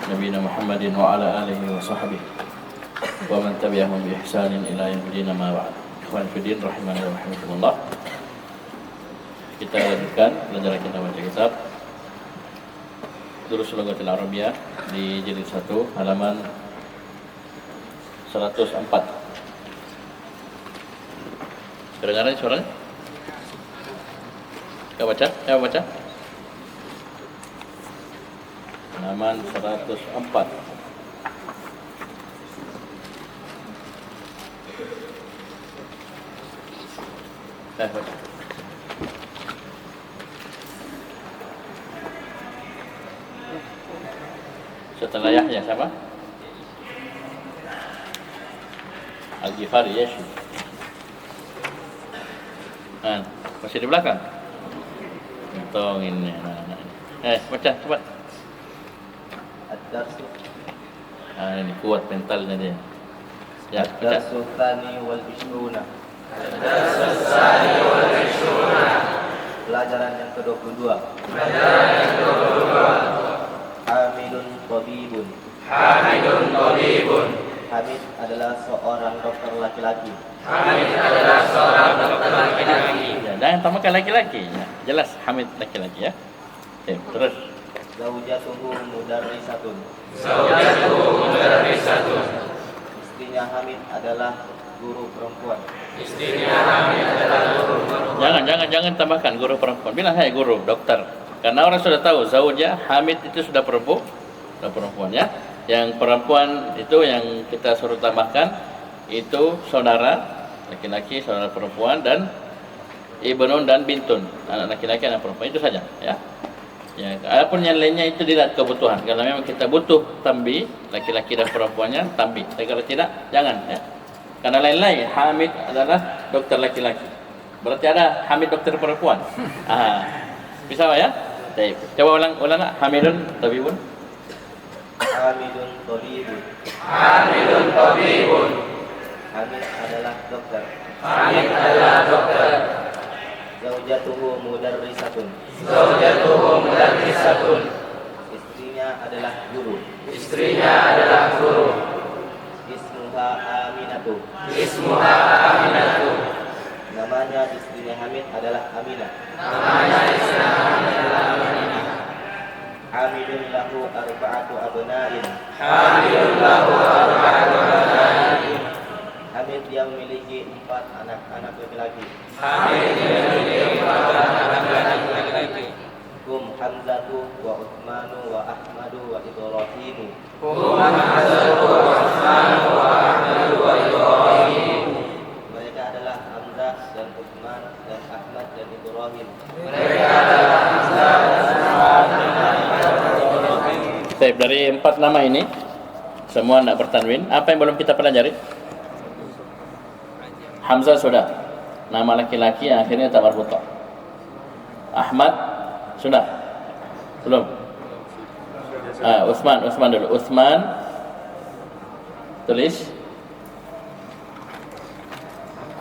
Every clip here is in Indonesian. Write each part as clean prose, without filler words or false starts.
نبينا محمد وعلى آله وصحبه ومن تبعهم بإحسان إلى يوم الدين ما بعد. Ikhwan fillah rahimani wa rahimakumullah. Kita lanjutkan pelajaran kita baca kitab Durus Lughatil Arabiyyah di jilid 1 halaman 104. Kedengaran suaranya? Kau baca? Saya baca. Halaman 104. Baca. Setelah Yahya siapa? Al-Ghifari, Yesus. Masih di belakang? Tong ini. Baca cepat. Ad-darsu. Ini kuat mentalnya dia. Ya, baca. Ad-darsu tsani wal 20. Ad-darsu tsani wal 20. Pelajaran yang ke-22. Hamidun tabibun. Hamidun tabibun. Hamid adalah seorang dokter laki-laki. Hamid adalah seorang dokter laki-laki. Ya, jangan tambahkan laki-laki. Ya, jelas Hamid laki-laki ya. Terus. Zaujatuhu mudarrisatun. Zaujatuhu mudarrisatun. Istrinya Hamid adalah guru perempuan. Istrinya Hamid adalah guru perempuan. Jangan tambahkan guru perempuan. Bilang saya guru, dokter. Karena orang sudah tahu zauja Hamid itu sudah perempuan ya. Yang perempuan itu yang kita suruh tambahkan itu saudara laki-laki, saudara perempuan, dan ibnun dan bintun, anak laki-laki anak perempuan, itu saja ya. Ya, adapun yang lainnya itu tidak kebutuhan. Kalau memang kita butuh tambi laki-laki dan perempuannya tambi. Tapi kalau tidak jangan ya. Karena lain-lain Hamid adalah dokter laki-laki. Berarti ada Hamid dokter perempuan. Bisa ya? Baik. Coba ulang Hamidun tabibun. Hamidun tabibun. Hamidun tabibun. Hamid adalah dokter. Hamid adalah dokter. Zaujatuhu mudarrisatun. Zaujatuhu mudarrisatun. Istrinya adalah guru. Istrinya adalah guru. Ismuha Aminatu. Ismuha Aminatu. Namanya istrinya Hamid adalah Aminah. Namanya istrinya Hamid adalah Aminah. Hamidun lahu arba'atu abna'in. Hamidun lahu arba'atu abna'in. Hamid dia memiliki 4 anak-anak laki-laki. Hamid memiliki 4 anak laki-laki. Hum Hamzatu wa Utsmanu wa Ahmadu wa Ibrahimu. Hum Hamzatu wa Utsmanu wa Ahmadu wa Ibrahimu. Mereka adalah Hamzah dan Utsman dan Ahmad dan Ibrahim. Mereka adalah Hamzah dan Utsman dan Ahmad dan Ibrahim. Baik, dari 4 nama ini semua tidak bertanwin. Apa yang belum kita pelajari? Hamzah sudah, nama laki-laki yang akhirnya tak marbutah. Ahmad sudah, belum. Utsman dulu. Utsman tulis.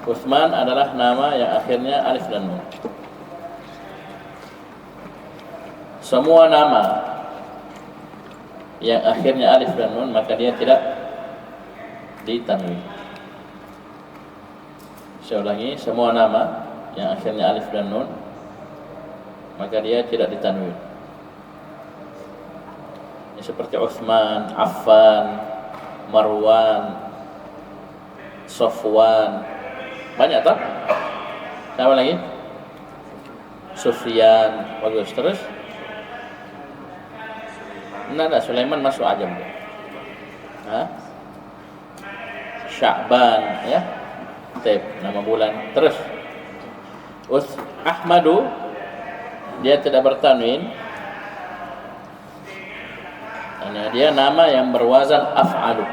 Utsman adalah nama yang akhirnya alif dan nun. Semua nama yang akhirnya alif dan nun maka dia tidak ditanwin. Saya ulangi, semua nama yang akhirnya alif dan nun maka dia tidak ditanwin. Ini seperti Utsman, Affan, Marwan, Safwan. Banyak tak? Siapa lagi? Sufyan. Bagus. Terus? Nah, Sulaiman masuk ajam. Sya'ban ya. Nama bulan. Terus Ahmadu dia tidak bertanwin. Karena dia nama yang berwazan af'alu.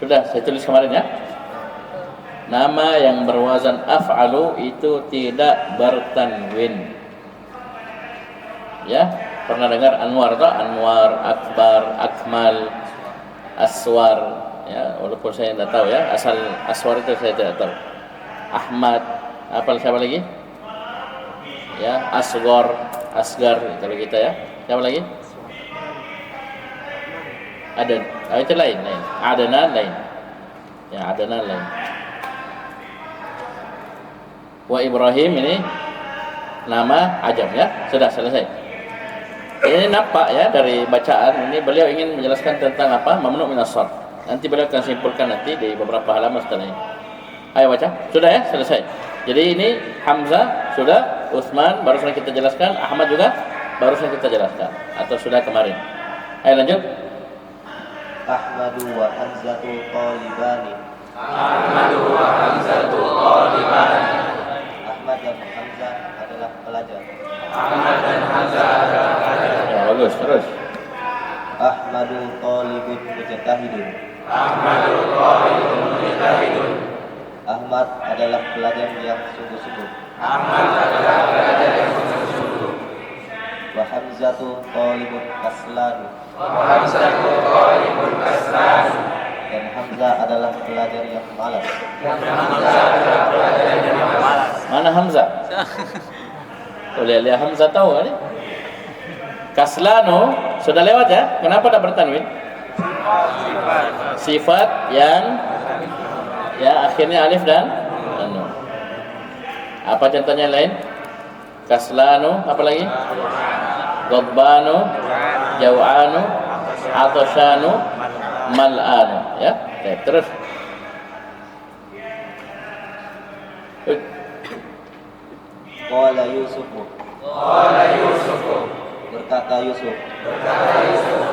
Sudah saya tulis kemarin ya. Nama yang berwazan af'alu itu tidak bertanwin. Ya, pernah dengar Anwar tak? Anwar, Akbar, Akmal, Aswar. Ya, walaupun saya tidak tahu ya, asal Aswar itu saya tidak tahu. Ahmad, apa siapa lagi? Ya, Asgar kalau kita ya. Siapa lagi? Ada, itu lain. Adnan lain. Ya, Adnan lain. Wa Ibrahim ini nama ajam ya. Sudah selesai. Ini nampak ya dari bacaan ini beliau ingin menjelaskan tentang apa? Mamnu' minas shart. Nanti beliau akan simpulkan nanti di beberapa halaman setelah ini. Ayo baca. Sudah ya, selesai. Jadi ini Hamzah sudah, Utsman barusan kita jelaskan, Ahmad juga barusan kita jelaskan atau sudah kemarin. Ayo lanjut. Ahmadu wa Hamzatu talibani. Ahmadu wa Hamzatu talibani. Ahmad dan Hamzah adalah pelajar. Ahmad dan Hamzah adalah pelajar. Ya, bagus, terus. Ahmadu talibun mujtahidun. Ahmadu talibun mujtahidun. Ahmad adalah pelajar yang sungguh-sungguh. Ahmad adalah pelajar yang sungguh-sungguh. Wa Hamzatu talibun kaslan. Wa Hamzatu talibun kaslan. Dan Hamzah adalah pelajar yang malas. Dan Hamzah adalah pelajar yang malas. Mana Hamzah? Lihat Hamzah tahu kan? Kaslano sudah lewat ya. Kenapa tak bertanwin? Sifat yang ya akhirnya alif dan nun. Apa contohnya lain? Kaslano, apa lagi? Ghadbanu, jau'anu, atashanu, mal'anu. Ya, oke, terus. Qala Yusufu. Qala Yusufu. Berkata Yusuf. Berkata Yusuf.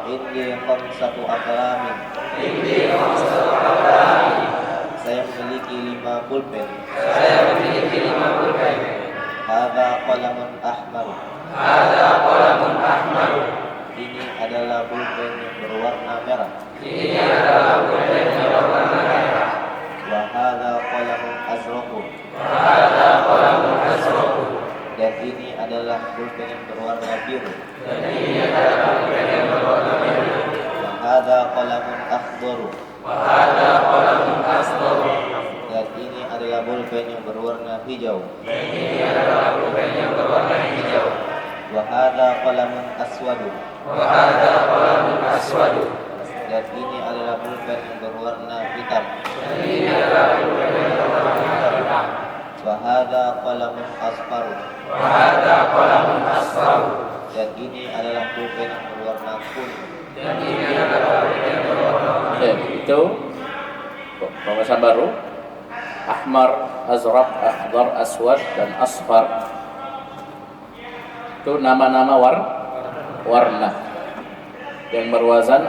Inni khamsatu aqlamin. Inni khamsatu aqlamin. Saya memiliki 5 pulpen. Saya memiliki 5 pulpen. Hadza qalamun ahmar. Hadza qalamun ahmar. Ini adalah pulpen yang berwarna merah. Ini adalah pulpen yang berwarna merah. Wa hadza qalamun azraqu. Wa hadza qalamun azraqu. Dan ini adalah pulpen yang berwarna biru. Dan ini adalah pulpen yang berwarna biru. Wa hadza qalamun akhdaru. Wa hadza qalamun asfar. Dan ini adalah pulpen yang berwarna hijau. Dan ini adalah pulpen yang berwarna hijau. Wa hadza qalamun aswadu. Wa hadza qalamun aswadu. Dan ini adalah pulpen yang berwarna hitam. Dan ini adalah pulpen yang berwarna hitam. Wa hadza qalamun asfar. Wa hadza qalamun asfar. Dan ini adalah pulpen yang berwarna kuning. Dan ini adalah pulpen yang berwarna kuning. Itu pembahasan baru. Ahmar, azraq, akhdar, aswad dan asfar. Itu nama-nama warna yang berwazan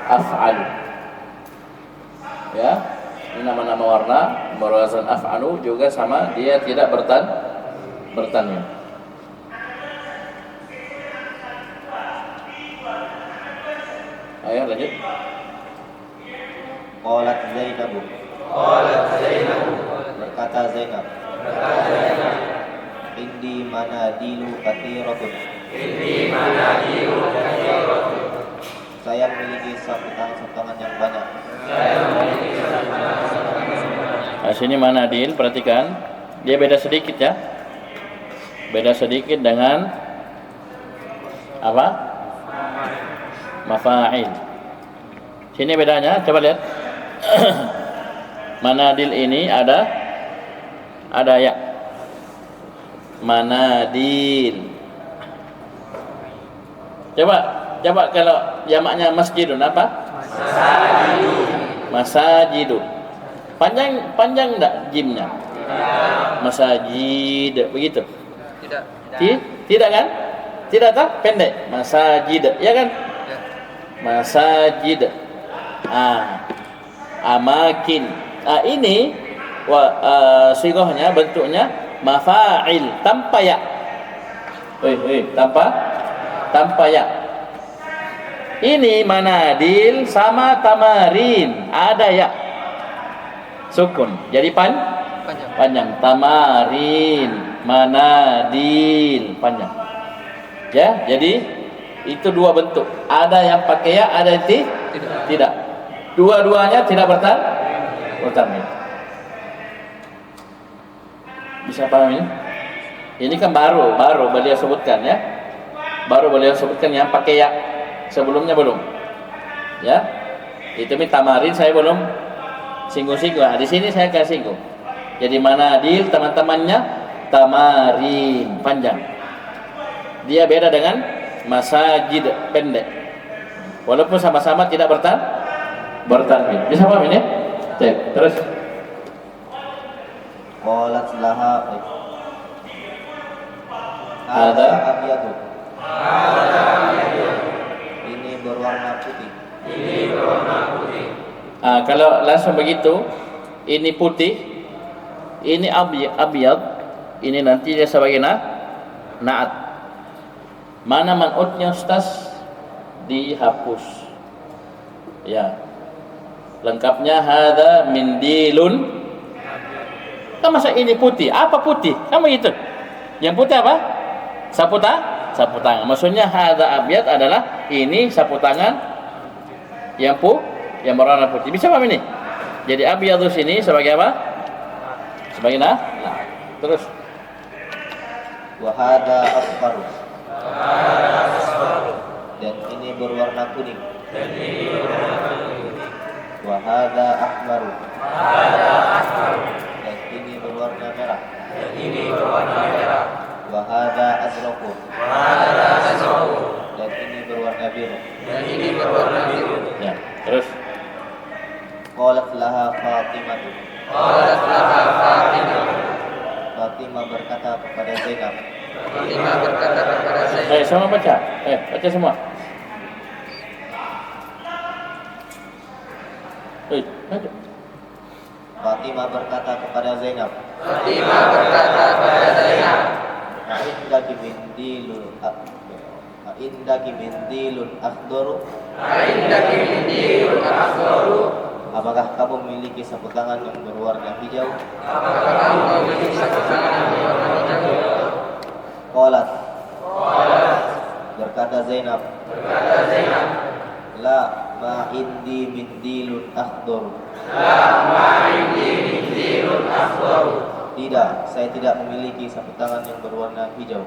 af'al. Ya, ini nama-nama warna berwazan af'alu juga sama, dia tidak bertanwin. Ayo lanjut. Qalat Zainabu. Qalat Zainab. Berkata Zainab. Berkata Zainab. Indi manadilu kathiratun. Inni manadilu kathiratun. Saya memiliki saputan-saputan yang banyak. Saya memiliki saputan-saputan yang banyak. Nah, sini manadil, perhatikan. Dia beda sedikit ya. Beda sedikit dengan apa? Mafa'il. Sini bedanya, coba lihat. Manadil ini ada ya. Manadil. Coba kalau jamaknya masjidun apa? Masajidu. Panjang enggak jimnya? Masajid, begitu? Tidak kan? Tidak tak? Pendek. Masajid, ya kan? Masajid. Amakin. Ini sighahnya, bentuknya mafa'il tanpa ya. Tanpa ya. Ini manadil sama tamarin, ada ya. Sukun. Jadi panjang. Tamarin, manadil, panjang. Ya, jadi itu dua bentuk. Ada yang pakai ya, ada yang tidak. Dua-duanya tidak bertanwin. Bisa paham ini? Ini kan baru beliau sebutkan ya. Baru beliau sebutkan yang pakai ya. Sebelumnya belum. Ya. Itu tamarin saya belum singgung-singgung. Nah, di sini saya akan singgung. Jadi manadil teman-temannya tamarin panjang. Dia beda dengan masajid pendek. Walaupun sama-sama tidak bertanwin. Bisa paham ini? Cek. Terus Qalat laha Ada. abyadu. Ini berwarna putih. Kalau langsung begitu, ini putih, ini abyad, ini nanti dia sebagai naat. Mana man'utnya Ustaz? Dihapus. Ya. Lengkapnya hadza mindilun. Kan masa ini putih? Apa putih? Kamu itu. Yang putih apa? Sapu tangan. Maksudnya hadza abyad adalah ini sapu tangan yang berwarna putih. Bisa paham ini? Jadi abyadu sini sebagai apa? Sebagai nah. Terus Wa hadza asfaru. Dan ini berwarna kuning. Wa hadza ahmaru. Dan ini berwarna merah. Wa hadza azraqu. Dan ini berwarna biru. ya, terus Qalat laha Fatimah. Fatimah berkata kepada Zainab. semua baca. Baca semua. Baca. Fatimah berkata kepada Zainab. Indaki mindilun akhdaru. Apakah kamu memiliki sapu tangan yang berwarna hijau? Qalat. Berkata Zainab. La ma indi mindilun akhdaru. Tidak, saya tidak memiliki sapu tangan yang berwarna hijau.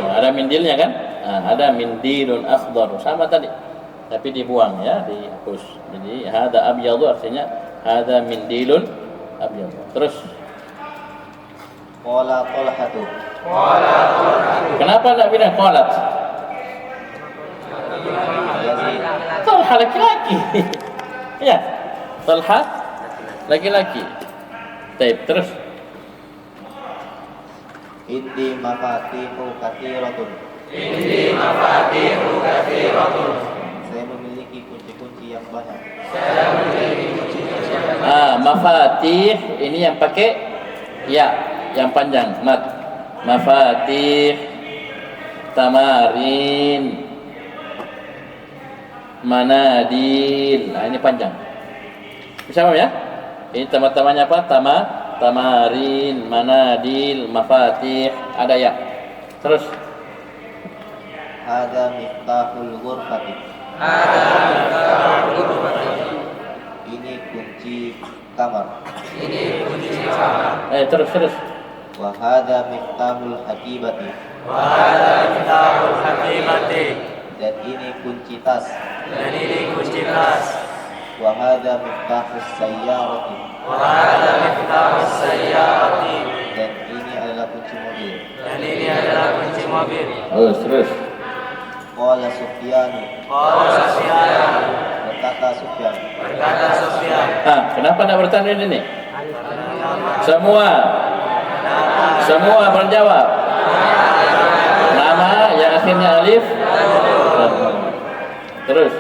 Ada mindilnya kan? Ada mindilun akhdar sama tadi. Tapi dibuang ya, dihapus. Jadi hada abyadu artinya hada mindilun abyadu. Terus Qala Talhatu. kenapa enggak bilang qalat? Yazid. Talha laki-laki. Ya. Talha laki-laki. Baik, terus Indi mafatihu kathiratun. Saya memiliki kunci-kunci yang banyak. mafatih ini yang pakai ya, yang panjang mat. Mafatih, tamarin, manadil. Nah, ini panjang. Bisa paham ya? Ini teman-temannya apa? Tamarin, manadil, mafatih, ada ya. Terus Hada miftahul ghurfati. Ini kunci kamar. terus. Wa hada miftahul hakibati. Dan ini kunci tas. Wa hada miftahus sayyarati. Dan ini adalah kunci mobil. Terus. Qala Sufyanu. Berkata Sufyan. Kenapa tidak bertanya ini? Semua berjawab. Nama yang akhirnya alif. Terus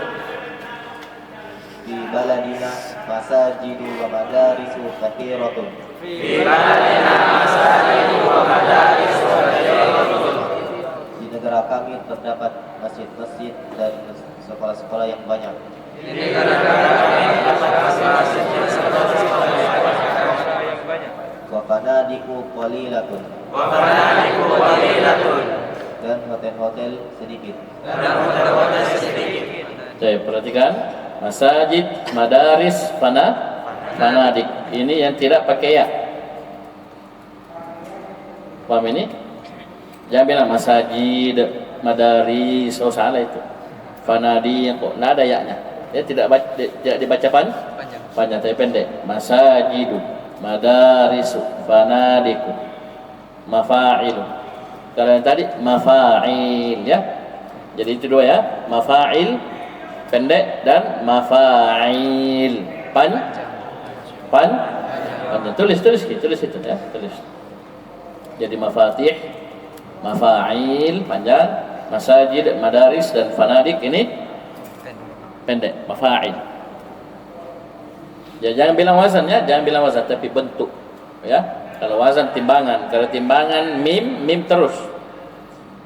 Di baladina masajidu wa madarisu kathiratun. Di negara kami terdapat masjid-masjid dan sekolah-sekolah yang banyak. Wa fanadiku qalilatun. Dan hotel-hotel sedikit. saya perhatikan masajid, madaris, fanadik. Ini yang tidak pakai ya. Paham ini? Jangan bilang masajid, madaris. Oh salah itu. Fanadi kok nggak ada ya-nya. Dia tidak dibaca panjang tapi pendek. Masajidu, madarisu, fanadiku, mafa'ilu. Kalau yang tadi mafa'il ya. Jadi itu dua ya, mafa'il pendek dan mafa'il panjang. Tulis itu ya, tulis. Jadi mafatih, mafa'il panjang, masajid, madaris dan fanadik ini pendek, mafa'il. Ya, jangan bilang wazan ya, jangan bilang wazan tapi bentuk ya. Kalau wazan timbangan, kalau timbangan mim terus.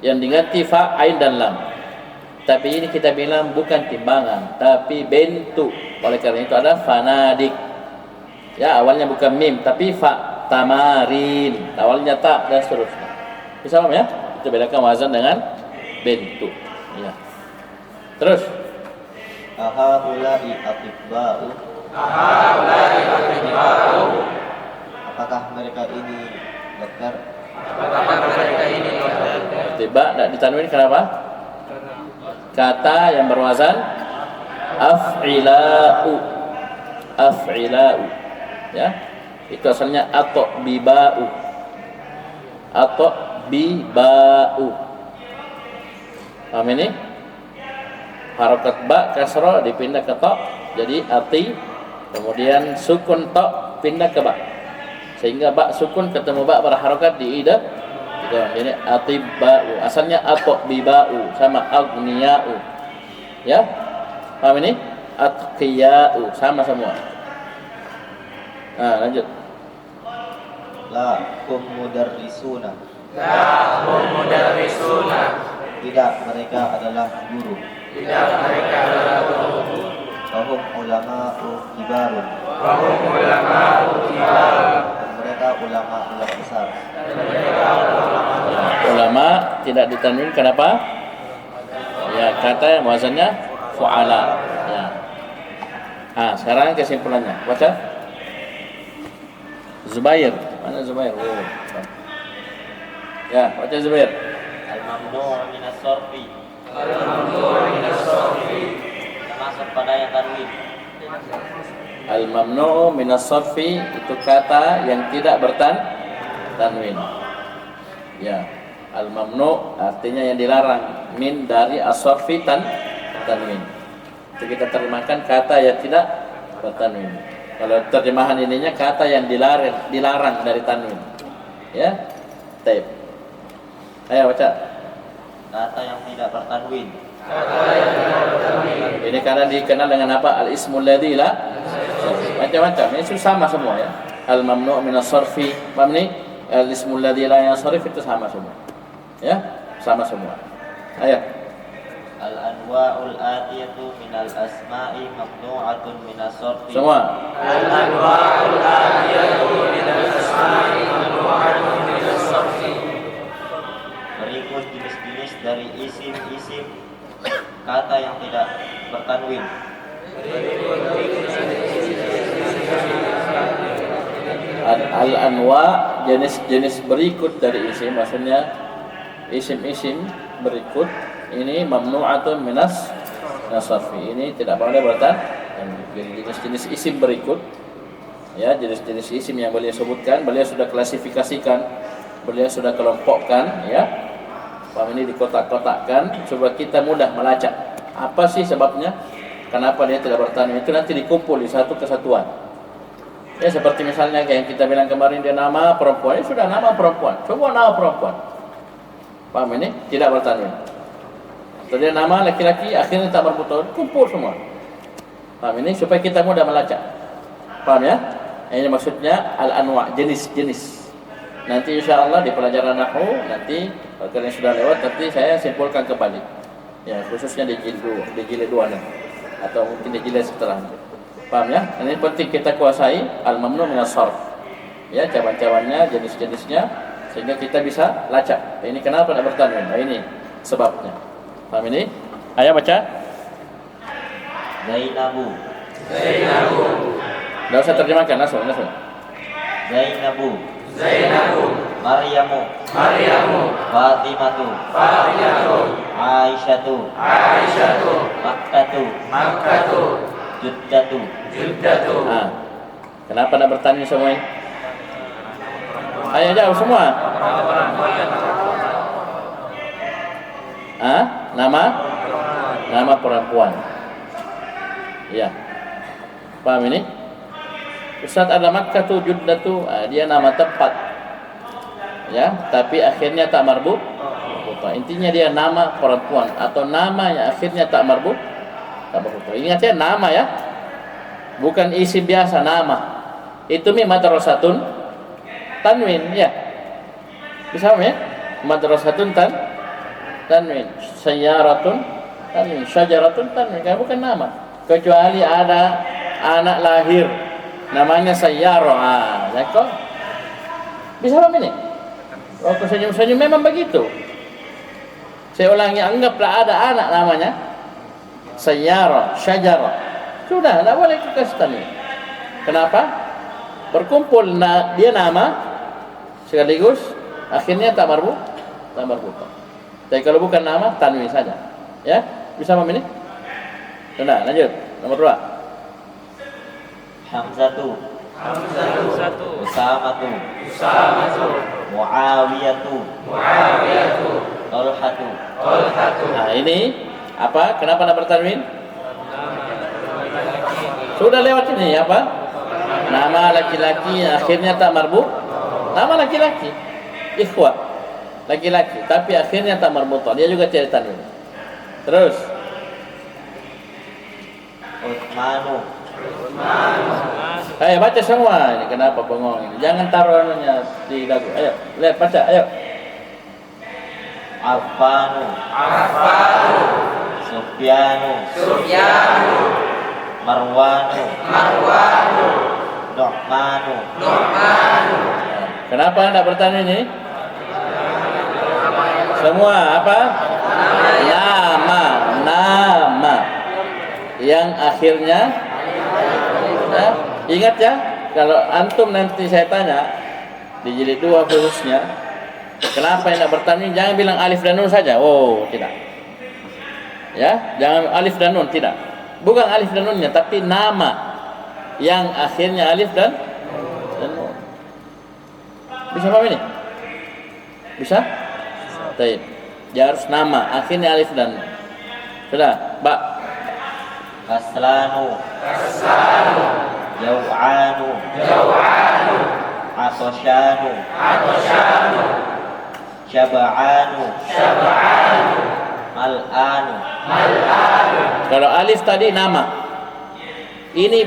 Yang diganti fa, ain dan lam. Tapi ini kita bilang bukan timbangan, tapi bentuk. Oleh karena itu ada fanadik. Ya, awalnya bukan mim, tapi fa, tamarin. Awalnya ta dan seterusnya. Bisa paham ya? Itu bedakan wazan dengan bentuk. Ya. Terus. Ahaulai atibba'u. Apakah mereka ini dokter? Tiba tidak ditanwin kenapa? Kata yang berwazan af'ila'u. Ya. Itu asalnya atbiba'u. Paham ini? Harokat ba kasra dipindah ke ta, jadi ati. Kemudian sukun ta pindah ke ba. Sehingga ba sukun ketemu ba berharokat di ida. Jadi atibba'u. Asalnya atbiba'u sama aghniya'u. Ya? Paham ini? Atqiya'u sama semua. Nah, lanjut. La hum mudarrisuna. Tidak, mereka adalah guru. Wahum ulama'u kibarun. Dan mereka ulama besar. Ulama tidak ditanwin kenapa? Ya, kata yang wazannya fu'ala. Ya. Sekarang kesimpulannya. Baca. Zubair. Mana Zubair? Oh. Ya, baca Zubair. Al-mamnu' min as-sarfi. Termasuk pada yang tanwin. Al-mamnu' min as-sarfi itu kata yang tidak bertanwin. Ya. Al-mamnu' artinya yang dilarang, min dari as-sarfi tanwin. Itu kita terjemahkan kata yang tidak bertanwin. Kalau terjemahan ininya kata yang dilarang dari tanwin. Ya. Taib. Ayo baca. Kata yang tidak bertanwin. Ini karena dikenal dengan apa? Al-ismul ladzi la macam-macam. Ini sama semua ya. Al-mamnu' min as-sarfi, mamni al-ismul ladzi la yansarif itu sama semua. Ya, sama semua. Ayo. Al-anwa'ul atiyatu minal asma'i mamnu'atun minas sarfi. Semua. Al-anwa'ul atiyatu minal asma'i mamnu'atun minas sarfi. Berikut jenis-jenis dari isim-isim kata yang tidak bertanwin. Al-anwa jenis-jenis berikut dari isim, maksudnya isim-isim berikut ini mamnu'atun minas sarfi. Ini tidak boleh bertanwin. Jenis-jenis isim berikut ya, jenis-jenis isim yang beliau sebutkan, beliau sudah klasifikasikan, beliau sudah kelompokkan ya. Paham ini dikotak-kotakkan supaya kita mudah melacak. Apa sih sebabnya? Kenapa dia tidak bertanwin? Itu nanti dikumpul di satu kesatuan. Ya seperti misalnya kayak yang kita bilang kemarin dia nama perempuan, ini sudah nama perempuan. Semua nama perempuan. Paham ini? Tidak bertanwin. Atau dia nama laki-laki akhirnya tak berputar, kumpul semua. Paham ini? Supaya kita mudah melacak. Paham ya? Ini maksudnya al-anwa, jenis-jenis. Nanti insya Allah di pelajaran Nahwu nanti kalau yang sudah lewat nanti saya simpulkan kembali. Ya khususnya di jilid 2 nanti atau mungkin di jilid setelahnya. Paham ya? Ini penting kita kuasai al-mamnu' min as-sarf. Ya cawan-cawannya, jenis-jenisnya sehingga kita bisa lacak. Ini kenapa tidak bertanwin? Nah, ini sebabnya. Paham ini? Ayo baca. Zainabu. Enggak usah terjemahkan langsung. Zainabu. Zainabu. Maryamu. Maryamu. Fatimatu. Fatimatu. Aisyatu, Makkatu, Juddatu. Nah, kenapa nak bertanya semua ini? Ayo jawab semua. Nama perempuan. Iya. Paham ini? Ustaz ada Makkatu, Juddatu, dia nama tempat. Ya, tapi akhirnya tak marbut. Intinya dia nama perempuan atau nama yang akhirnya tak marbut. Ingat ya, nama ya. Bukan isim biasa, nama. Itu madrasatun tanwin ya. Bisa ya? Madrasatun tanwin, sayyaratun tanwin, syajaratun tanwin. Kan bukan nama. Kecuali ada anak lahir namanya sayyarah. Ya kok? Bisa paham ini? Oh, senyum-senyum memang begitu. Saya ulangi, anggaplah ada anak namanya sayyarah, syajarah. Sudah, tidak boleh kita tanwin. Kenapa? Berkumpul dia nama sekaligus akhirnya tak marbut. Tapi kalau bukan nama, tanwin saja. Ya, bisa paham ini? Sudah, lanjut. Nomor 2. Hamzatu, Usamatu, Muawiyatu, Talhatu. Nah, ini apa? Kenapa nak bertanwin? Sudah lewat ini apa? Nama laki-laki akhirnya tak marbut. Nama laki-laki, ikhwah, laki-laki, tapi akhirnya tak marbut. Dia juga cari tanwin. Terus Utsmanu, ayo baca semua. Ini kenapa bengong ini? Jangan taruh anunya di dagu. Ayo, lihat baca, ayo. Affanu, Sufyanu, Marwanu, Nu'manu. Kenapa anda bertanya ini? Semua apa? Nama yang akhirnya ingat ya, kalau antum nanti saya tanya di jilid 2 khususnya, kenapa yang nak bertanya, jangan bilang alif dan nun saja. Oh, tidak. Ya, jangan alif dan nun, tidak. Bukan alif dan nunnya, tapi nama yang akhirnya alif dan nun. Bisa paham ini? Bisa? Baik. Dia harus nama akhirnya alif dan nun. Sudah, Mbak. Kaslanu, Jaw'anu, Atoshanu, Syaba'anu, Mal'anu. Kalau alif tadi nama. Ini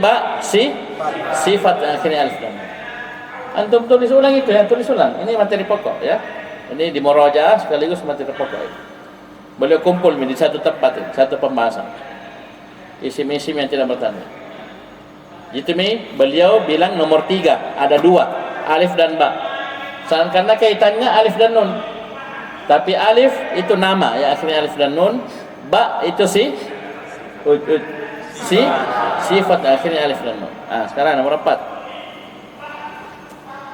sifat yang akhirnya alif dan nun. Antum tulis ulang itu ya, tulis ulang. Ini materi pokok ya. Ini di murojaah sekaligus materi pokok ini. Beliau kumpul di satu tempat ini, satu pembahasan. Isim-isim yang tidak bertanda. Itu beliau bilang nomor 3, ada 2, alif dan ba. Karena kaitannya alif dan nun. Tapi alif itu nama ya, akhirnya alif dan nun. Ba itu sifat akhirnya alif dan nun. Nah, sekarang nomor 4.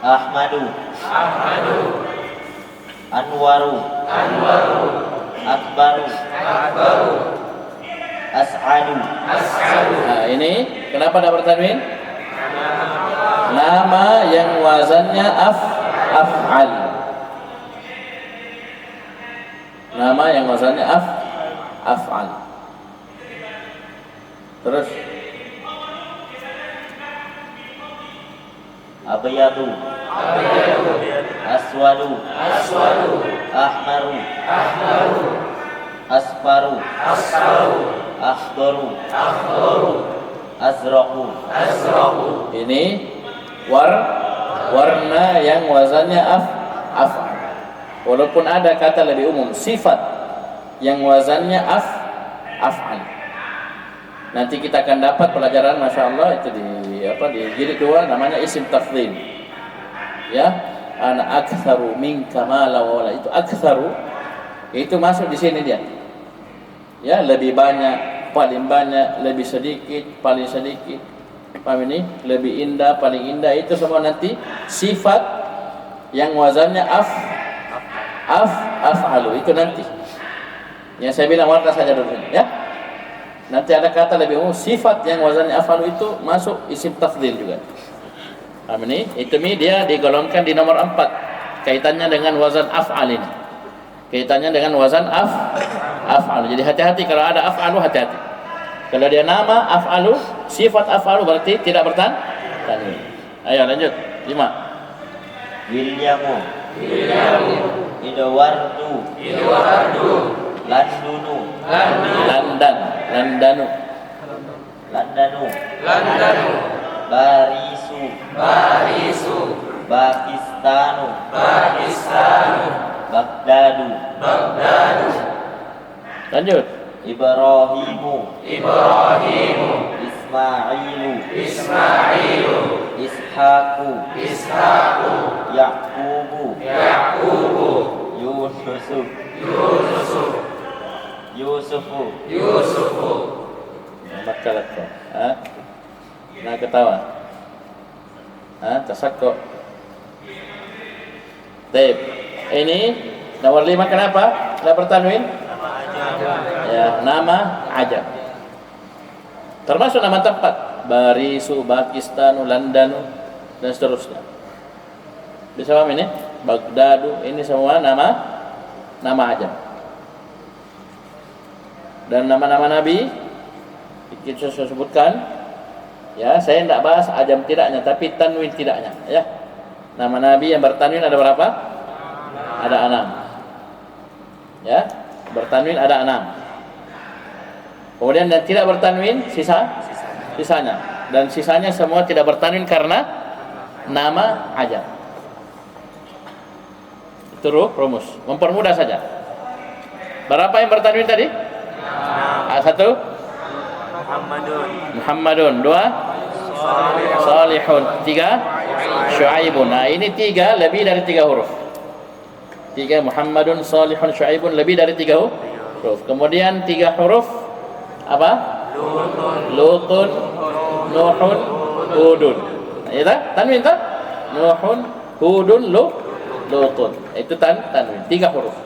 Ahmadu, Anwaru, Akbaru, As'adu. Nah, ini kenapa ada bertanwin? Nama yang wazannya af'al. Nama yang wazannya af'al. Terus Abyadu, Aswadu, Ahmaru, Asfaru, Akhdaru, Azraqu. ini warna yang wazannya af'al. Walaupun ada kata lebih umum, sifat yang wazannya af'al. Nanti kita akan dapat pelajaran, masya Allah, itu di jilid 2, namanya isim tafdhil. Ya, ana aktsaru minka mala wa wala. Itu aktsaru, itu masuk di sini dia. Ya, lebih banyak, paling banyak, lebih sedikit, paling sedikit. Paham ini? Lebih indah, paling indah, itu semua nanti sifat yang wazannya af'alu, itu nanti. Yang saya bilang warna saja dulu ya. Nanti ada kata lebih umum, sifat yang wazannya af'alu itu masuk isim tafdhil juga. Paham ini? Itu dia digolongkan di nomor 4. Kaitannya dengan wazan af'al ini. Kaitannya dengan wazan af'alu. Jadi hati-hati kalau ada af'alu, hati-hati. Kalau dia nama af'alu, sifat af'alu berarti tidak bertanwin. Ayo lanjut. 5. Williamu, Idowardu, Landunu, Landanu, Barisu, Pakistanu, Baghdadu, lanjut. Ibrahimu, Ismailu, Ishaku, Yaqubu, Yusufu, Makalat kau. Nak ketawa. Tasakko. Baik. Ini nomor 5 kenapa? Tidak bertanwin? Ya, nama ajam. Termasuk nama tempat. Barisu, Pakistanu, Landanu dan seterusnya. Bisa paham ini? Baghdadu, ini semua nama ajam. Dan nama-nama nabi kita sudah sebutkan. Ya, saya tidak bahas ajam tidaknya, tapi tanwin tidaknya. Ya, nama nabi yang bertanwin ada berapa? Ada 6. Ya, bertanwin ada 6. Kemudian yang tidak bertanwin sisanya. Dan sisanya semua tidak bertanwin karena nama ajam. Itu rumus. Mempermudah saja. Berapa yang bertanwin tadi? 1. Muhammadun. 2. Salihun. 3. Syuaibun. Nah, ini 3 lebih dari 3 huruf. 3 Muhammadun, Salihun, Syuaibun lebih dari 3 huruf. Kemudian 3 huruf apa? Lutun, Nuhun, Hudun. Itu tanwin tak? Nuhun, Hudun, Lutun. Itu tanwin. 3 huruf.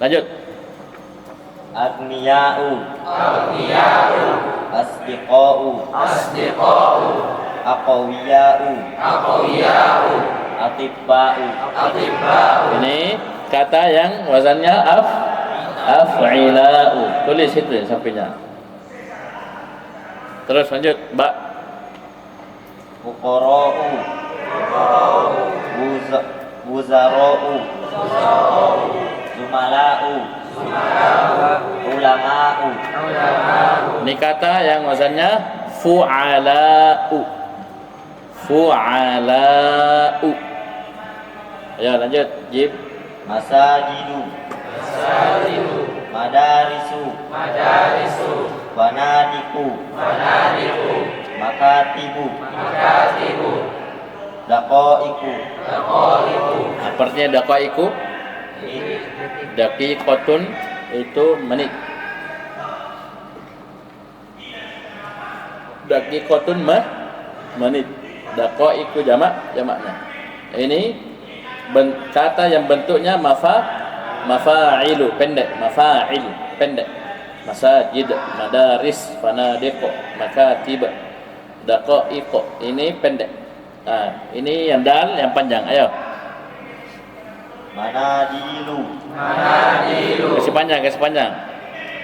Lanjut. Aghniya'u, Asdiqa'u, Aqawiya'u, Atibba'u. Ini kata yang wazannya af'ila'u. Tulis itu sampingnya. Terus lanjut, Mbak. Fuqara'u, Wuzara'u, Zumala'u, Ulama'u. Ini kata yang wazannya fu'ala'u. Fu'ala'u. Ayo lanjut, Jib. Masajidu, Madarisu, Fanadiku, Makatibu, Daqaiku. Artinya daqaiku. Daqiqatun itu menit. Daqiqatun menit. Daqaiku jamaknya. Ini kata yang bentuknya mafa'ilu pendek, mafa'il pendek. Masajid, madaris, fanadiq, makatib, daqaiq. Ini pendek. Nah, ini yang dal yang panjang. Ayo. Manadilu, Kasih panjang.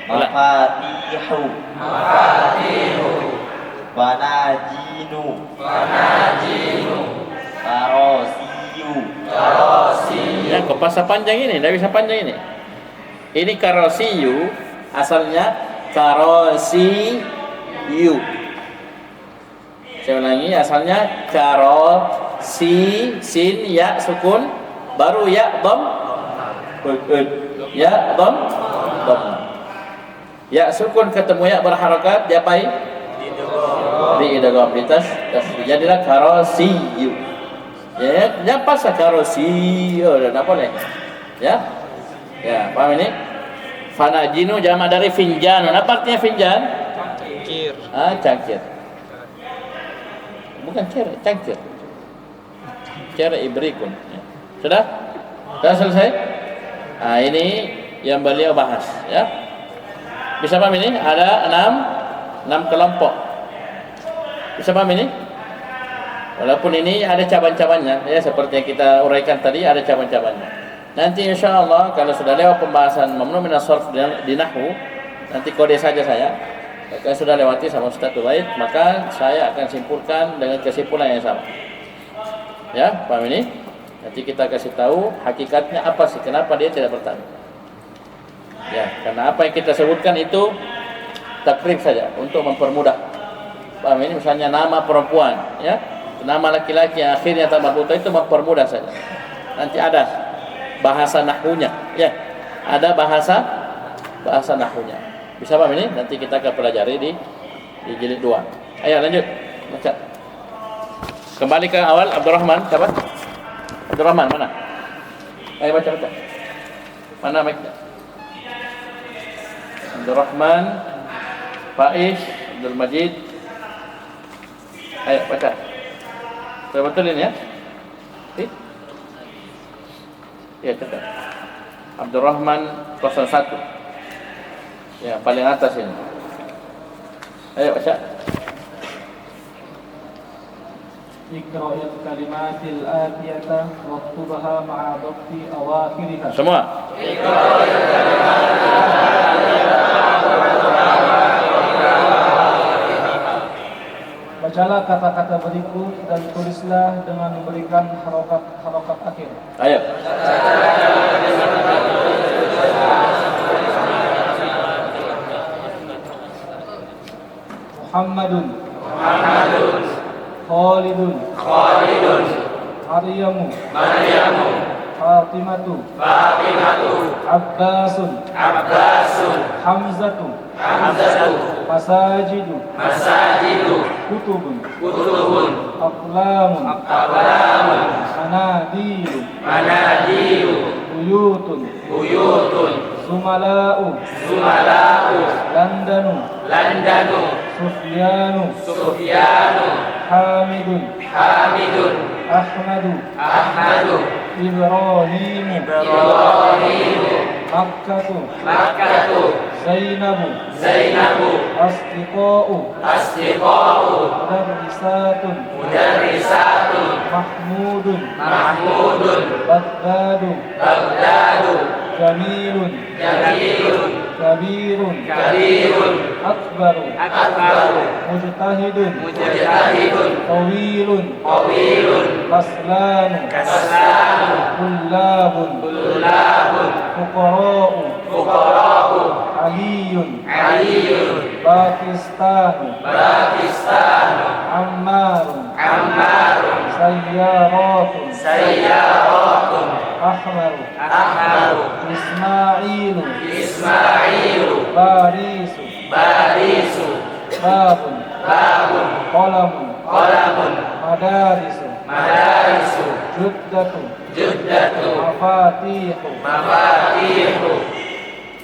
Mafatihu, Banajinu, Karosiyu. Ya, kok pasal panjang ini, tidak bisa panjang ini. Ini karosiyu, asalnya karosiyu. Saya ulangi, asalnya karosi, sin, ya, sukun, baru ya, dom, ya, dom. Ya, sukun ketemu ya berharakat, diapain? Di idgham, di tasydid. Jadilah karosiyu. Ya, jangan pasal karosiyu, tidak boleh. Ya, paham ini? Fanajinu jama dari finjan. Apa artinya finjan? Cangkir. Cangkir. Bukan cangkir. Cara ibrikun. Ya. Sudah selesai? Ini yang beliau bahas, ya. Bisa paham ini? Ada 6 kelompok. Bisa paham ini? Walaupun ini ada cabang-cabangnya, ya, seperti yang kita uraikan tadi, ada cabang-cabangnya. Nanti insyaallah kalau sudah lewat pembahasan mamnu min as-sarf di nahwu, nanti kode saja saya. Kalau sudah lewati sama Ustaz Tubaid, maka saya akan simpulkan dengan kesimpulan yang sama. Ya, paham ini? Nanti kita kasih tahu hakikatnya apa sih, kenapa dia tidak bertanwin. Ya, karena apa yang kita sebutkan itu takrib saja untuk mempermudah. Paham ini? Misalnya nama perempuan, ya, nama laki-laki yang akhirnya tak marbuta itu mempermudah saja. Nanti ada bahasa nahwunya, ya, ada bahasa nahwunya. Bisa paham ini? Nanti kita akan pelajari di jilid 2. Ayo lanjut baca. Kembali ke awal. Abdurrahman, siapa? Abdurrahman mana? Ayo baca. Mana mic-nya? Abdurrahman, Faiz, Abdul Majid. Ayo baca. Saya betulin ya. Ya, cepat. Abdurrahman 01. Ya, paling atas ini. Ayo baca. Iqra'il kalimatil atiyata waktubha ma'a dhabti awakhiriha. Semua. Bacalah kata-kata berikut dan tulislah dengan memberikan harokat akhir. Ayo. Muhammadun Khalidun Maryamu Fatimatu Abbasun Hamzatu Masajidu Kutubun Aqlamun Manadilu Buyutun Zumala'u Landanu Sufyanu Hamidun Ahmadu Ibrahimu Makkatu Zainabu Asdiqa'u Mudarrisatun Mahmudun Baghdadu Jamilun Kabirun Akbaru Mujtahidun Tawilun Kaslanu Kullabun Fuqara'u Aliyun Pakistanu Ammarun Sayyaratun Ahmaru Ismailu Barisu Babun Qalamun Madarisu Juddatu Mafatihu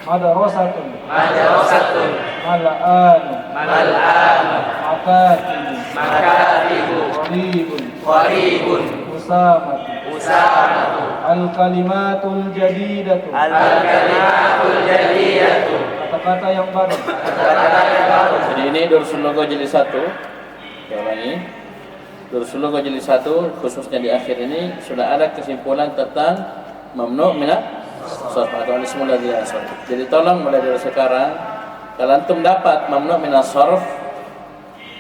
Madrasatun Mal'anu Makatibu Qaribun Usamatu Al-kalimatul jadidatu kata-kata yang baru. Jadi ini Dursul Lugha jilid 1. Saya ulangi. Dursul Lugha jilid 1 khususnya di akhir ini sudah ada kesimpulan tentang mamnu' min as-sarf atau al-ismu alladhi as-sarf. Jadi tolong mulai dari sekarang kalau antum dapat mamnu' min as-sarf,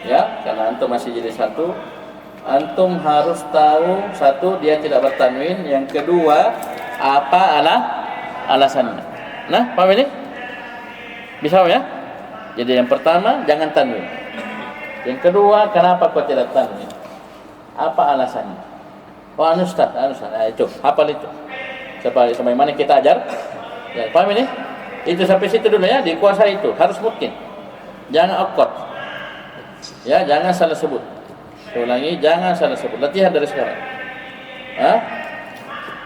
ya, karena antum masih jilid 1, antum harus tahu satu dia tidak bertanwin, yang kedua apa alasannya. Nah, paham ini? Bisa ya? Jadi yang pertama jangan tanwin. Yang kedua kenapa kau tidak tanwin? Apa alasannya? Oh, Ustaz. Nah, itu, hafal itu. Sampai mana kita ajar? Ya, paham ini? Itu sampai situ dulu ya, dikuasai itu, harus mungkin. Jangan okot. Ya, jangan salah sebut. Saya ulangi, jangan salah sebut. Latihan dari sekarang.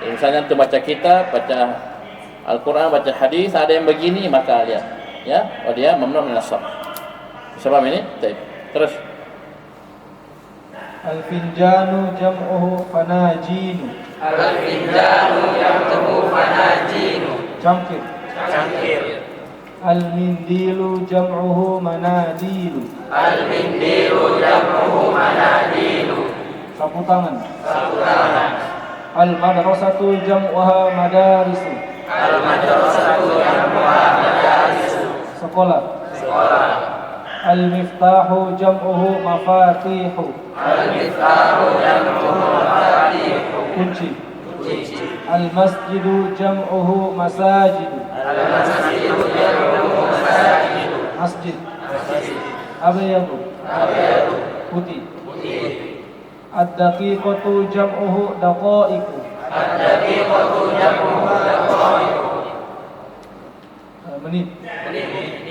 Misalnya untuk baca kitab, baca Al-Quran, baca hadis, ada yang begini, maka lihat. Ya, oh dia mamnu' min as-sarf. Bisa paham ini? Baik. Terus. Al-finjanu jam'uhu fanajinu. Al-finjanu jam'uhu fanajinu. Cangkir. cangkir. Al-mindilu jam'uhu manadilu. Al-mindilu jam'uhu manadilu. Sapu tangan. Sapu tangan. Al-madrasatu jam'uha madarisu. Al-madrasatu jam'uha madarisu. Sekolah. Sekolah. Al-miftahu jam'uhu mafatihu. Al-miftahu jam'uhu mafatihu. Kunci. Kunci. Al-masjidu jam'uhu masajidu. Al-masjidu jam'uhu masajidu. Masjid. Masjid. Abyadu. Abyadu. Putih. Putih. Ad-daqiqatu jam'uhu daqaiqu. Ad-daqiqatu jam'uhu daqaiqu. Menit. Menit.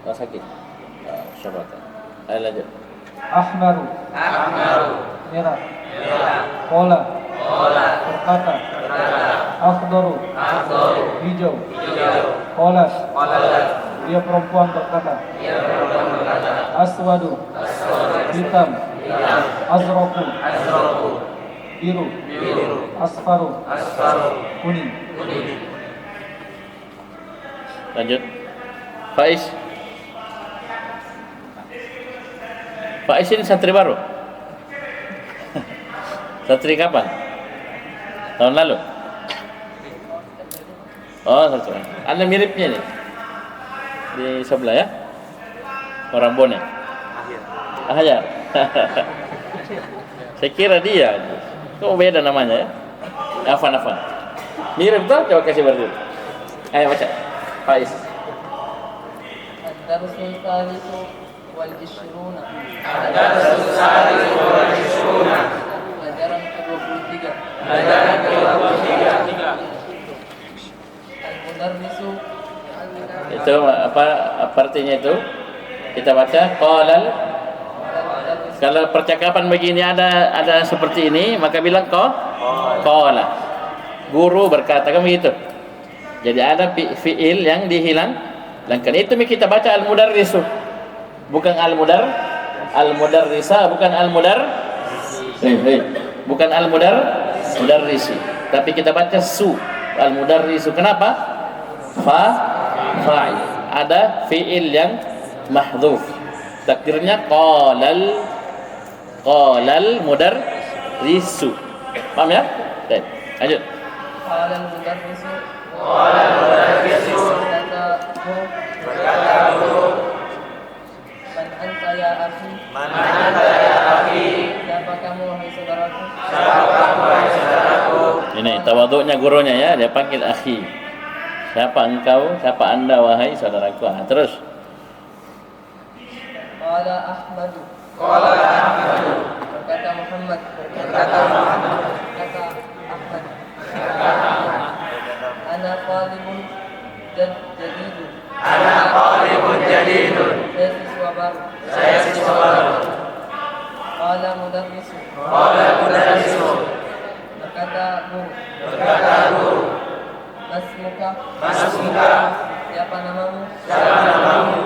sakit. Syabatan. Ayo lanjut. Ahmaru. Ahmaru. Merah. Merah. Kola. Kola. Berkata. Berkata. Akhdaru. Akhdaru. Hijau. Hijau. Kolas. Kolas. Dia perempuan berkata. Dia perempuan berkata. Aswadu. Aswadu. Hitam. Hitam. Azraku. Azraku. Biru. Biru. Asfaru. Asfaru. Kuning. Kuning. Lanjut. Faiz. Faiz ini santri baru. Santri kapan? Tahun lalu. Oh, santri. Anda miripnya nih. Di sebelah ya. Orang Bone. Ahyar. Saya kira dia. Kok beda namanya ya? Afan. Mirip tuh, coba kasih berdua. Ayo baca. Faiz. الدرس الثالث والعشرون Ad-darsu tsalitsu wal 'ishruna. pelajaran ke-23 Pelajaran ke-23. Al-mudarrisu Itu apa artinya itu? Kita baca qalal. Kalau percakapan begini ada seperti ini, maka bilang qala. Guru berkata, kan begitu. Jadi ada fiil yang dihilangkan. Itu kita baca al-mudarrisu. Bukan al-mudarrisa, bukan bukan mudarrisi. Tapi kita baca su, al-mudarrisu. Kenapa? Fa'il. Ada fiil yang mahdhuf. Takdirnya qalal mudarrisu. Paham ya? Baik. Lanjut. قال المدرس Qala al-mudarrisu. Berkata guru. Man anta ya akhi Man anta ya akhi. siapa kamu wahai saudaraku Siapa kamu wahai saudaraku? Ini tawaduknya gurunya ya, dia panggil akhi. Siapa engkau? Siapa anda wahai saudaraku? Terus. qala ahmadu Qala Ahmadu. berkata Muhammad Berkata Muhammad. berkata Ahmad ana talibun jadidun Ana talibun jadidun. saya siswa baru Saya siswa baru. qala mudarrisu Qala al-mudarrisu. berkata guru Berkata guru. masmuka Masmuka. siapa namamu Siapa namamu?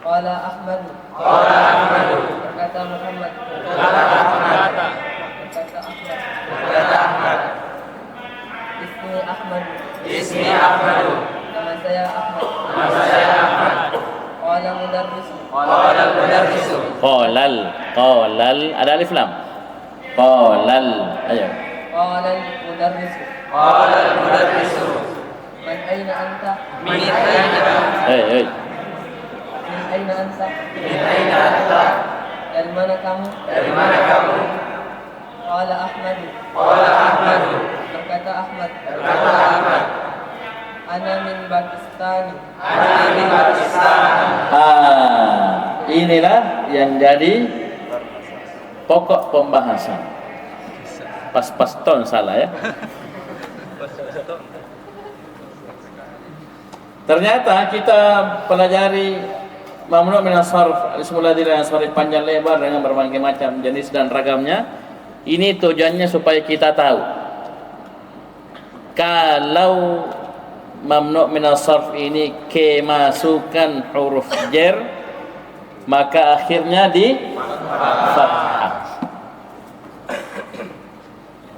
qala Ahmad Qala Ahmadu. berkata Muhammad Berkata Ahmad. berkata Ahmad Berkata Ahmad. ismi Ahmad Ismi Ahmadu. nama saya Ahmad Nama saya Ahmad. qala mudarrisu Qala al-mudarrisu. Qalal ada alif lam. Qalal. Ayo. qala mudarrisu Qala al-mudarrisu. man aina anta Min aina? Hei. min aina anta Min aina anta? dari mana kamu Dari mana kamu? qala Ahmad Qala Ahmadu. berkata Ahmad Berkata Ahmad. ana min Pakistan Ana min Pakistan. Inilah yang jadi pokok pembahasan. Pas ton salah ya. Ternyata kita pelajari mamnu' min as-sarf, al-ismul ladzi la yansarif, panjang lebar dengan berbagai macam jenis dan ragamnya. Ini tujuannya supaya kita tahu kalau mamnu' min as-sarf ini kemasukan huruf jar, maka akhirnya di fathah.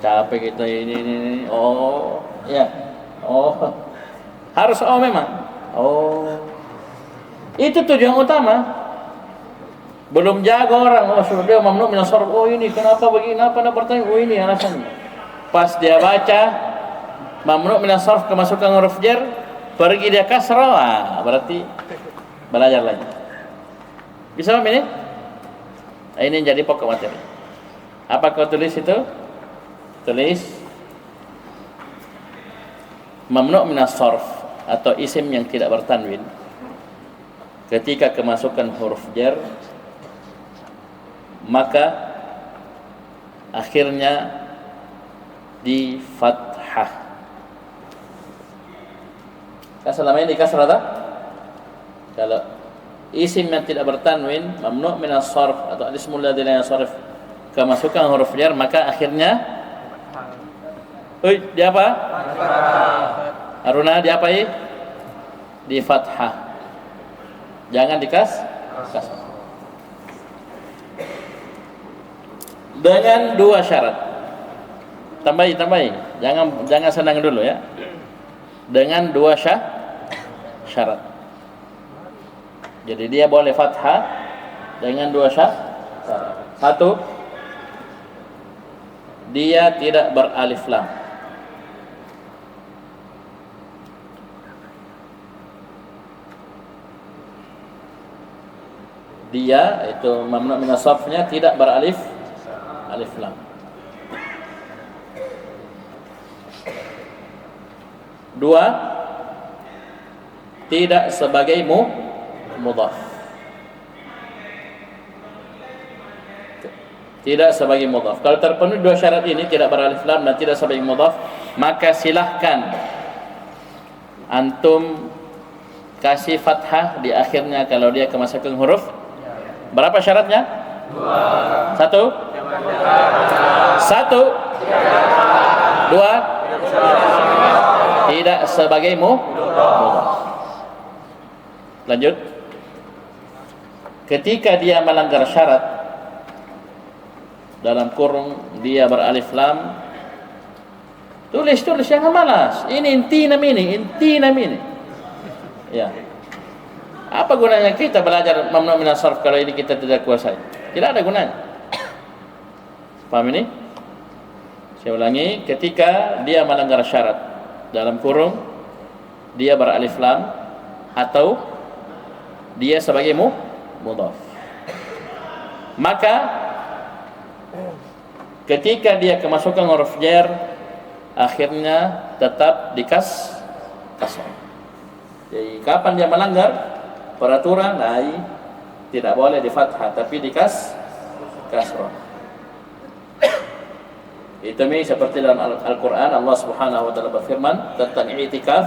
Capek kita ini. Oh, ya. Oh, harus oh memang. Oh, itu tujuan utama. Belum jago orang, oh sudah dia mamnu min as-sarf. Oh ini kenapa begini? Apa nak bertanya? Oh ini alasannya. Pas dia baca mamnu min as-sarf kemasukan huruf jar, pergi dia kasrah, berarti belajar lagi. Bisa paham ini? Ini jadi pokok materi. Apa kau tulis itu? Tulis mamnu min as-sarf atau isim yang tidak bertanwin ketika kemasukan huruf jar maka akhirnya di fathah. Kan selama ini di kasrah tak? Kalau isim yang tidak bertanwin mamnu min as-sarf atau al-ismul ladzi la yansarif kemasukan huruf jar maka akhirnya dia apa? Aruna dia apa? Di fathah. Jangan kasrah. Dengan dua syarat. Tambahi. Jangan senang dulu ya. Dengan dua syarat. Jadi dia boleh fathah dengan dua syarat. Satu, dia tidak beralif lam. Dia itu mamnu min as-sarfnya tidak beralif alif lam. Dua, tidak sebagai mudhaf. Tidak sebagai mudhaf. Kalau terpenuhi dua syarat ini, tidak beralif lam dan tidak sebagai mudhaf, maka silahkan antum kasih fathah di akhirnya kalau dia kemasukan huruf. Berapa syaratnya? Satu, dua, tidak sebagai mudhaf. Lanjut. Ketika dia melanggar syarat dalam kurung dia beralif lam, tulis jangan malas. Ini inti nam ini. Ya. Apa gunanya kita belajar mamnu min as-sarf kalau ini kita tidak kuasai? Tidak ada gunanya. Paham ini? Saya ulangi, ketika dia melanggar syarat dalam kurung dia beralif lam atau dia sebagai mudhaf, maka ketika dia kemasukan huruf jar akhirnya tetap di kasrah. Jadi kapan dia melanggar peraturan, tidak boleh di fathah tapi di kasrah. Itu seperti dalam Al-Quran Allah Subhanahu wa taala berfirman tentang i'tikaf,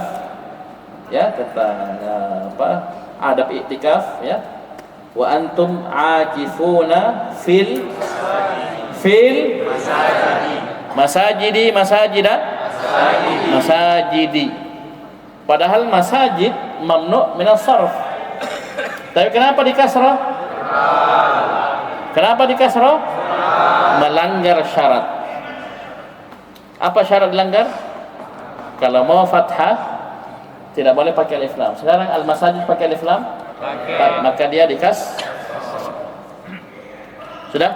ya, tentang adab i'tikaf, ya. Wa antum aakifuna fil masajidi. Padahal masajid mamnu min as-sarf. Tapi kenapa di kasrah? Melanggar syarat. Apa syarat dilanggar? Kalau mau fathah tidak boleh pakai alif lam. Sekarang al-masajid pakai alif lam, maka dia Sudah?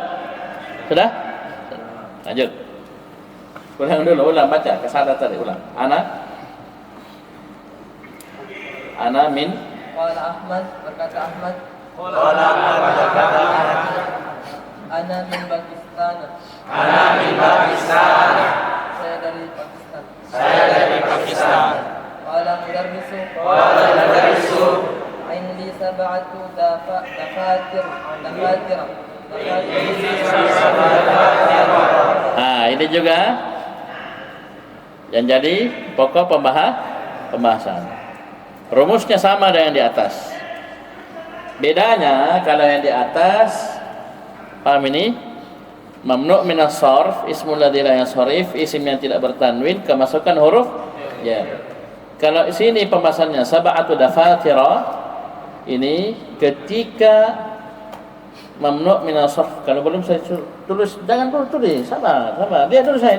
Lanjut. Ulang baca, kesadaran tadi ulang. Ana min. Qala Ahmad, berkata Ahmad. Ana min Pakistan. Saya dari Pakistan. Qala mudarrisu. Indi sab'atu dafatir. Ini juga yang jadi pokok pembahasan. Rumusnya sama dengan di atas. Bedanya kalau yang di atas, paham ini? Mamnu min as-sarf, ismul ladzi la yansharif, isim yang tidak bertanwin, kemasukan huruf ya. Kalau di sini pembahasannya sab'atu dafatira, ini ketika mamnu min as-sarf. Kalau belum saya tulis, jangan tulis, sabar. Dia tulis saya.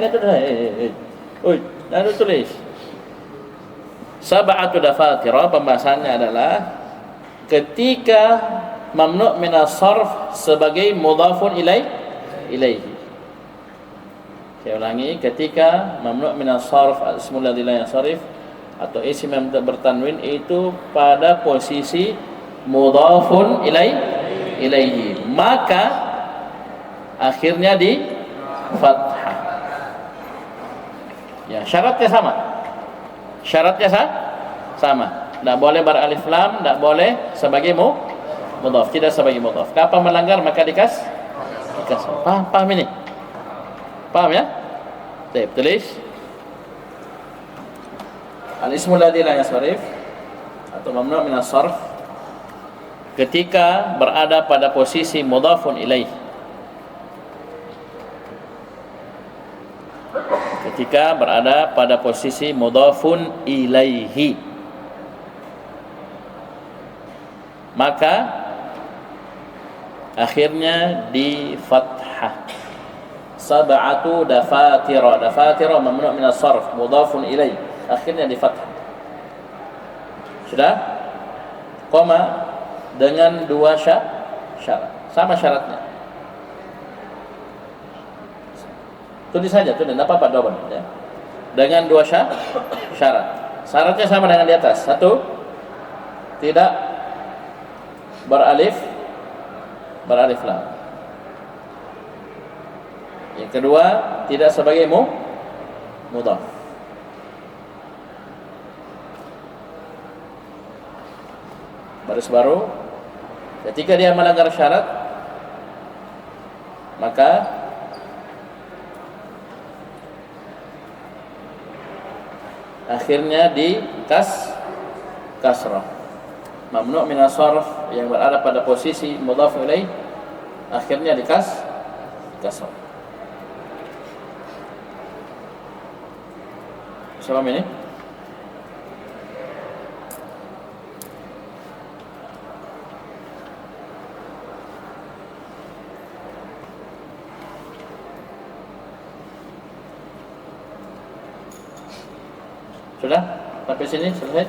Jangan tulis. Sab'atu dafatira pembahasannya adalah ketika mamnu' min as-sarf sebagai mudhafun ilaihi. Saya ulangi, ketika mamnu' min as-sarf ismul ladzi la yansarif atau isim yang bertanwin itu pada posisi mudhafun ilaihi, maka akhirnya di fathah. Ya, syaratnya sama. Sama. Tidak boleh beralif lam, tidak boleh sebagai mudhaf, tidak sebagai mudhaf. Kapan melanggar maka dikas. Paham ini? Paham ya? Baik, tulis. Al-ismul ladzi la yansarif atau mamnu' min as-sarf ketika berada pada posisi mudhafun ilaih. Ketika berada pada posisi mudhafun ilaihi, maka akhirnya di fathah. Sab'atu dafatira, dafatira mamnu' min as-sarf mudhafun ilaihi, akhirnya di fathah. Sudah? Koma dengan dua syarat. Sama syaratnya. Tulis saja, tulis, tidak apa-apa double ya. Dengan dua syarat. Syaratnya sama dengan di atas. Satu, tidak beralif lam. Yang kedua, tidak sebagai mudhaf. Baris baru, ketika dia melanggar syarat, maka akhirnya di kasrah. Mamnu' min as-sarf yang berada pada posisi mudhaf ilaih akhirnya di kasrah. Paham ini? Sudah? Sampai sini selesai?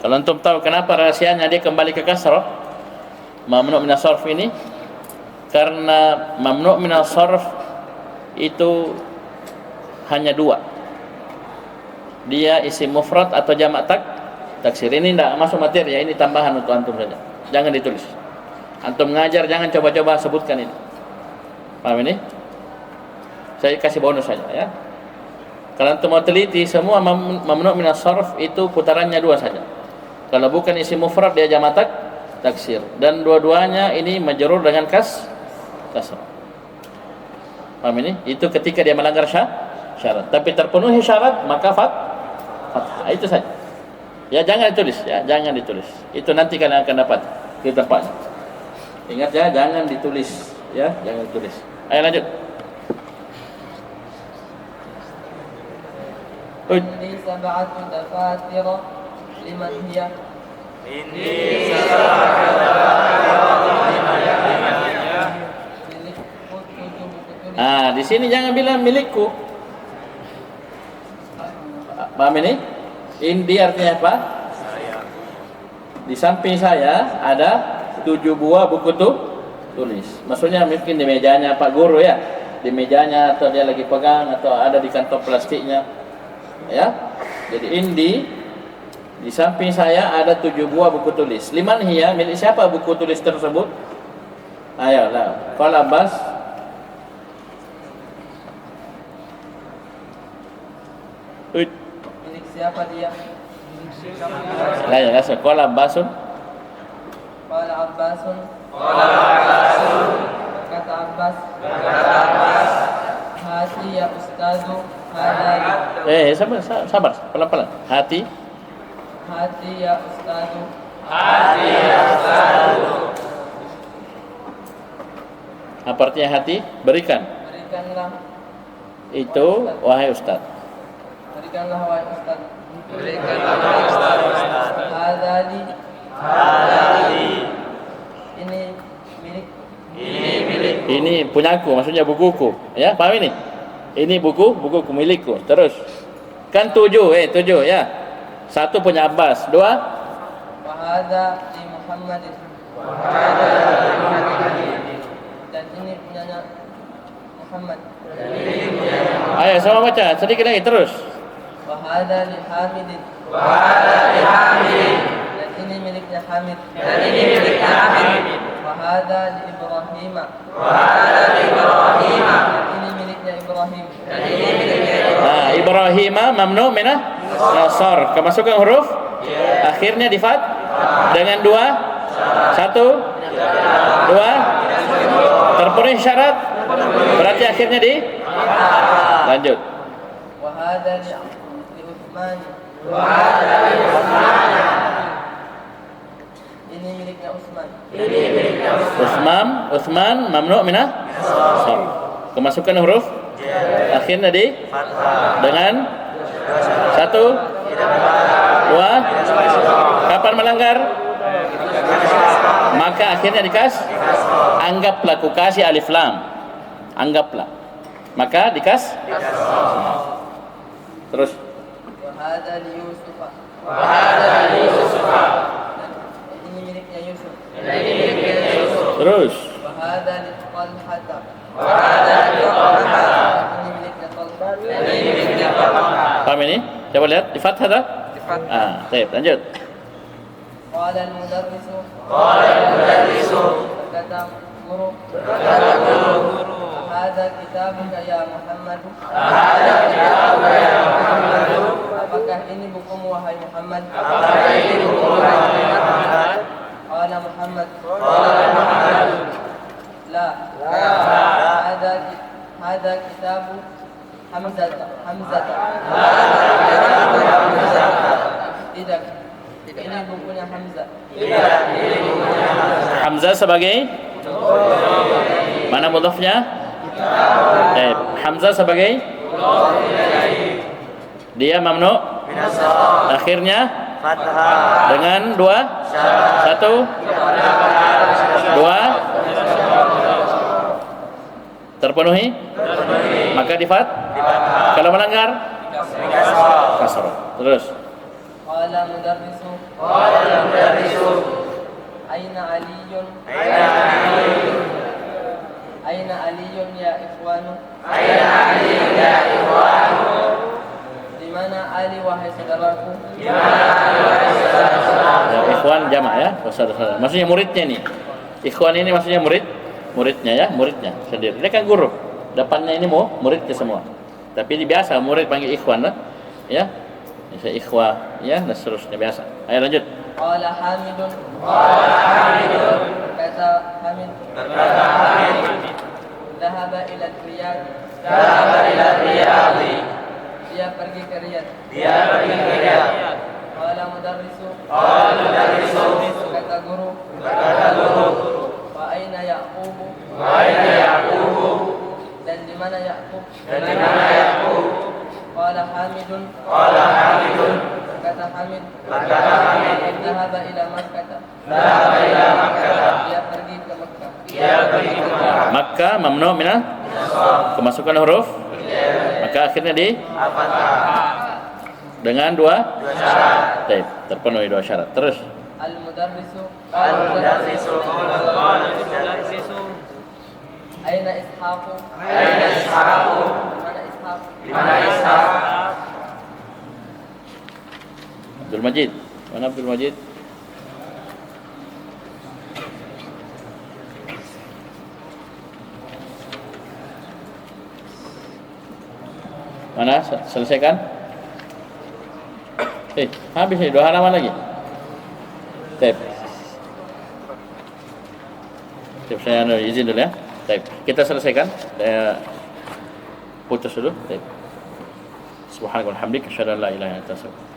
Kalau antum tahu kenapa rahasianya dia kembali ke kasrah mamnu' min as-sarf ini, karena mamnu' min as-sarf itu hanya dua. Dia isim mufrad atau jamak taksir. Ini tidak masuk materi ya, ini tambahan untuk antum saja. Jangan ditulis. Antum ngajar jangan coba-coba sebutkan ini. Paham ini? Saya kasih bonus saja ya. Kalau antum mau teliti, semua mamnu' min as-sarf itu putarannya dua saja. Kalau bukan isim mufrad dia jamak taksir, dan dua-duanya ini majrur dengan kasrah. Paham ini? Itu ketika dia melanggar syarat. Tapi terpenuhi syarat maka fathah. Itu saja. Ya jangan ditulis ya, jangan ditulis. Itu nanti kalian akan dapat di tempatnya. Ingat ya, jangan ditulis ya, jangan ditulis. Ayo lanjut. Ini sab'atu dafatira liman hiya. Di sini jangan bilang milikku. Paham ini? Indi artinya apa? Di samping saya ada 7 buah buku tulis. Maksudnya mungkin di mejanya Pak Guru ya, di mejanya atau dia lagi pegang atau ada di kantong plastiknya. Ya. Jadi di samping saya ada 7 buah buku tulis. Liman hiya, milik siapa buku tulis tersebut? Ayolah, Qala Abbas. Milik siapa dia? Ya, Qala Abbasun. Qala Abbasun. Kata Abbas. Hati ya ustazu. Sabar, pelan-pelan. Hati ya ustazu. Apa artinya hati? Berikanlah itu wahai ustaz. Berikanlah wahai ustaz. Ini milik. Ini punyaku, maksudnya bukuku. Ya, paham ini? Ini bukuku milikku. Terus kan 7 ya. Satu punya Abbas. Dua, وهذا لمحمد dan ini punyanya Muhammad. ayo sama baca sedikit lagi terus. وهذا لحامد dan ini miliknya Hamid. وهذا لإبراهيم dan ini miliknya Ibrahim. Nah, Ibrahim mamnu minah nasar. Kemasukan huruf akhirnya di fat dengan dua, satu, dua, terpenuhi syarat. Berarti akhirnya di lanjut. وهذا لعثمان ini miliknya Utsman. Utsman mamnu minah nasar. Kemasukan huruf akhirnya di dengan satu, dua. Kapan melanggar? Maka akhirnya dikas. Anggaplah ku kasih alif lam. Anggaplah. Maka dikas. Terus. وهذا ليوسف ini miliknya Yusuf. Terus. وهذا لطلحة ini miliknya Talha. Paham ini? Coba lihat di fathah dah. Baik, lanjut. قال المدرس berkata guru هذا كتابك يا محمد apakah ini bukumu wahai Muhammad? قال محمد لا هذا كتاب حمزة tidak, ini bukunya Hamzah. Hamzah sebagai mana mudhafnya? Hamzah sebagai dia mamnu akhirnya dengan dua, satu, dua, terpenuhi maka di fat. Kalau melanggar kasrah. Terus. Qala mudarrisu Aina aliyun ya ikhwanu di mana Ali wahai saudaraku? Ya, ikhwan jamak ya, saudara-saudara. Maksudnya muridnya nih. Ikhwan ini maksudnya muridnya sendiri. Ini kan guru. Depannya ini muridnya semua. Tapi ini biasa murid panggil ikhwan lah. Ya. Bisa ikhwah ya dan seterusnya biasa. Ayo lanjut. Qala Hamidun kata Hamid Dhahaba ila Riyadh dia pergi ke Riyadh. Qala mudarrisu kata guru wa aina Ya'qub dan di mana Ya'qub? Qala Hamidun kata Hamid dhahaba ila Makkah dia pergi ke Makkah. Makkah mamnu minah kemasukan huruf maka akhirnya di dengan dua syarat. Terpenuhi dua syarat. Terus Al-mudarrisu Aina Ishaqu Mana Ishaq? Abdul Majid. Mana Abdul Majid? Mana? Selesaikan? Habis nih 2 halaman lagi. Tep. Saya izin dulu ya. Tep. Kita selesaikan. Saya putus dulu. Tep. Subhanallah walhamdulillah. Asyhadu an la ilaha illa anta astaghfiruka.